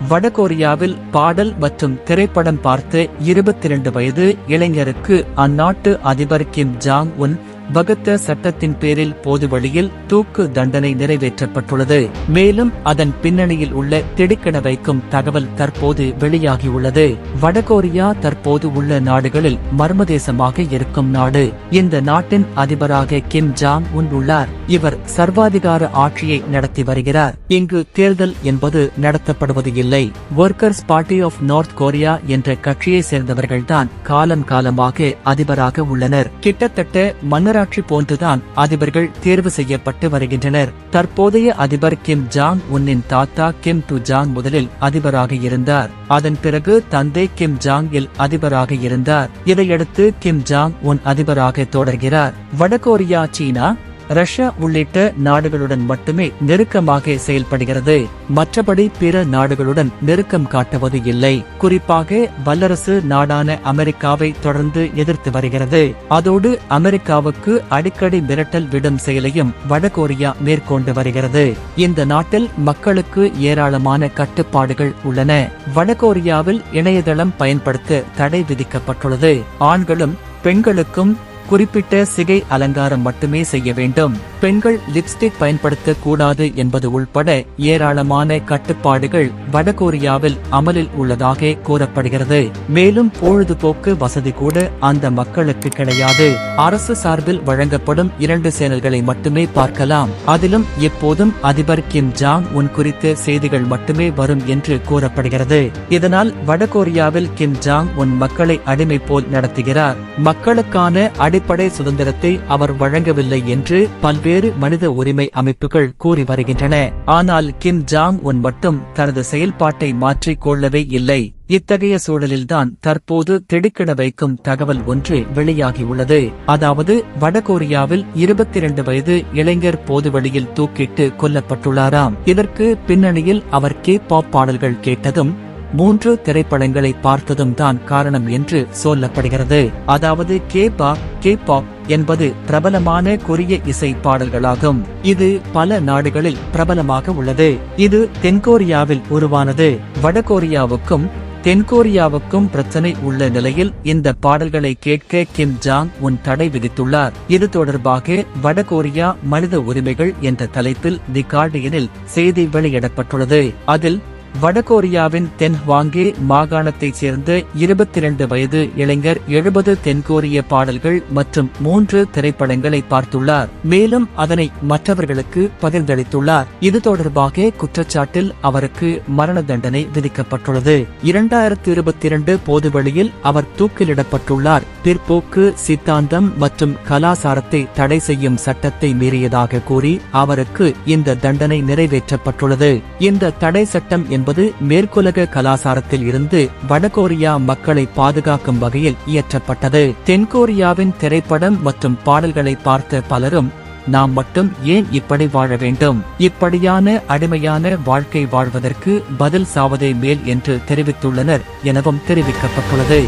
வடகொரியாவில் பாடல் மற்றும் திரைப்படம் பார்த்த 22 வயது இளைஞருக்கு அந்நாட்டு அதிபர் கிம் ஜாங் உன் வகுத்த சட்டத்தின் பேரில் பொதுவெளியில் தூக்கு தண்டனை நிறைவேற்றப்பட்டுள்ளது. மேலும் அதன் பின்னணியில் உள்ள திடுக்கிட வைக்கும் தகவல் தற்போது வெளியாகியுள்ளது. வடகொரியா தற்போது உள்ள நாடுகளில் மர்மதேசமாக இருக்கும் நாடு. இந்த நாட்டின் அதிபராக கிம் ஜாங் உன் உள்ளார். இவர் சர்வாதிகார ஆட்சியை நடத்தி வருகிறார். இங்கு தேர்தல் என்பது நடத்தப்படுவது இல்லை. Workers party of north Korea என்ற கட்சியை சேர்ந்தவர்கள்தான் காலம் காலமாக அதிபராக உள்ளனர். கிட்டத்தட்ட மன்னராட்சி போன்றுதான் அதிபர்கள் தேர்வு செய்யப்பட்டு வருகின்றனர். தற்போதைய அதிபர் கிம் ஜாங் உன்னின் தாத்தா கிம் டு ஜாங் முதலில் அதிபராக இருந்தார். அதன் பிறகு தந்தை கிம் ஜாங் இல் அதிபராக இருந்தார். இதையடுத்து கிம் ஜாங் உன் அதிபராக தொடர்கிறார். வடகொரியா, சீனா, ரஷ்யா உள்ளிட்ட நாடுகளுடன் மட்டுமே நெருக்கமாக செயல்படுகிறது. மற்றபடி பிற நாடுகளுடன் நெருக்கம் காட்டுவது இல்லை. குறிப்பாக வல்லரசு நாடான அமெரிக்காவை தொடர்ந்து எதிர்த்து வருகிறது. அதோடு அமெரிக்காவுக்கு அடிக்கடி மிரட்டல் விடும் செயலையும் வடகொரியா மேற்கொண்டு வருகிறது. இந்த நாட்டில் மக்களுக்கு ஏராளமான கட்டுப்பாடுகள் உள்ளன. வடகொரியாவில் இணையதளம் பயன்படுத்த தடை விதிக்கப்பட்டுள்ளது. ஆண்களும் பெண்களுக்கும் குறிப்பிட்ட சிகை அலங்காரம் மட்டுமே செய்ய வேண்டும். பெண்கள் லிப்ஸ்டிக் பயன்படுத்த கூடாது என்பது உள்பட ஏராளமான கட்டுப்பாடுகள் வடகொரியாவில் அமலில் உள்ளதாக கூறப்படுகிறது. மேலும் பொழுதுபோக்கு வசதி கூட அந்த மக்களுக்கு கிடையாது. அரசு சார்பில் வழங்கப்படும் 2 சேனல்களை மட்டுமே பார்க்கலாம். அதிலும் எப்போதும் அதிபர் கிம் ஜாங் உன் குறித்த செய்திகள் மட்டுமே வரும் என்று கூறப்படுகிறது. இதனால் வடகொரியாவில் கிம் ஜாங் உன் மக்களை அடிமை போல் நடத்துகிறார். மக்களுக்கான அடிப்படை சுதந்திரத்தை அவர் வழங்கவில்லை என்று பல்வேறு மனித உரிமை அமைப்புகள் கூறி வருகின்றன. ஆனால் கிம் ஜாங் உன் மட்டும் தனது செயல்பாட்டை மாற்றிக் கொள்ளவே இல்லை. இத்தகைய சூழலில்தான் தற்போது திடுக்கிட வைக்கும் தகவல் ஒன்று வெளியாகியுள்ளது. அதாவது வடகொரியாவில் 22 வயது இளைஞர் பொதுவெளியில் தூக்கிட்டு கொல்லப்பட்டுள்ளாராம். இதற்கு பின்னணியில் அவர் K-பாப் பாடல்கள் கேட்டதும் 3 திரைப்படங்களை பார்த்ததும் தான் காரணம் என்று சொல்லப்படுகிறது. அதாவது K-பாப் என்பது பிரபலமான கொரிய இசை பாடல்களாகும். இது பல நாடுகளில் பிரபலமாக உள்ளது. இது தென்கொரியாவில் உருவானது. வடகொரியாவுக்கும் தென்கொரியாவுக்கும் பிரச்சனை உள்ள நிலையில் இந்த பாடல்களை கேட்க கிம் ஜாங் உன் தடை விதித்துள்ளார். இது தொடர்பாக வடகொரியா மனித உரிமைகள் என்ற தலைப்பில் தி கார்டியனில் செய்தி வெளியிடப்பட்டுள்ளது. அதில் வடகொரியாவின் தென்ஹ்வாங்கே மாகாணத்தைச் சேர்ந்த 22 வயது இளைஞர் 70 தென்கொரிய பாடல்கள் மற்றும் 3 திரைப்படங்களை பார்த்துள்ளார். மேலும் அதனை மற்றவர்களுக்கு பகிர்ந்தளித்துள்ளார். இது தொடர்பாக குற்றச்சாட்டில் அவருக்கு மரண தண்டனை விதிக்கப்பட்டுள்ளது. 2022 பொதுவெளியில் அவர் தூக்கிலிடப்பட்டுள்ளார். பிற்போக்கு சித்தாந்தம் மற்றும் கலாசாரத்தை தடை செய்யும் சட்டத்தை மீறியதாக கூறி அவருக்கு இந்த தண்டனை நிறைவேற்றப்பட்டுள்ளது. இந்த தடை சட்டம் என்பது மேற்குலக கலாசாரத்தில் இருந்து வடகொரியா மக்களை பாதுகாக்கும் வகையில் இயற்றப்பட்டது. தென்கொரியாவின் திரைப்படம் மற்றும் பாடல்களை பார்த்த பலரும் நாம் மட்டும் ஏன் இப்படி வாழ வேண்டும், இப்படியான அடிமையான வாழ்க்கை வாழ்வதற்கு பதில் சாவதே மேல் என்று தெரிவித்துள்ளனர் எனவும் தெரிவிக்கப்பட்டுள்ளது.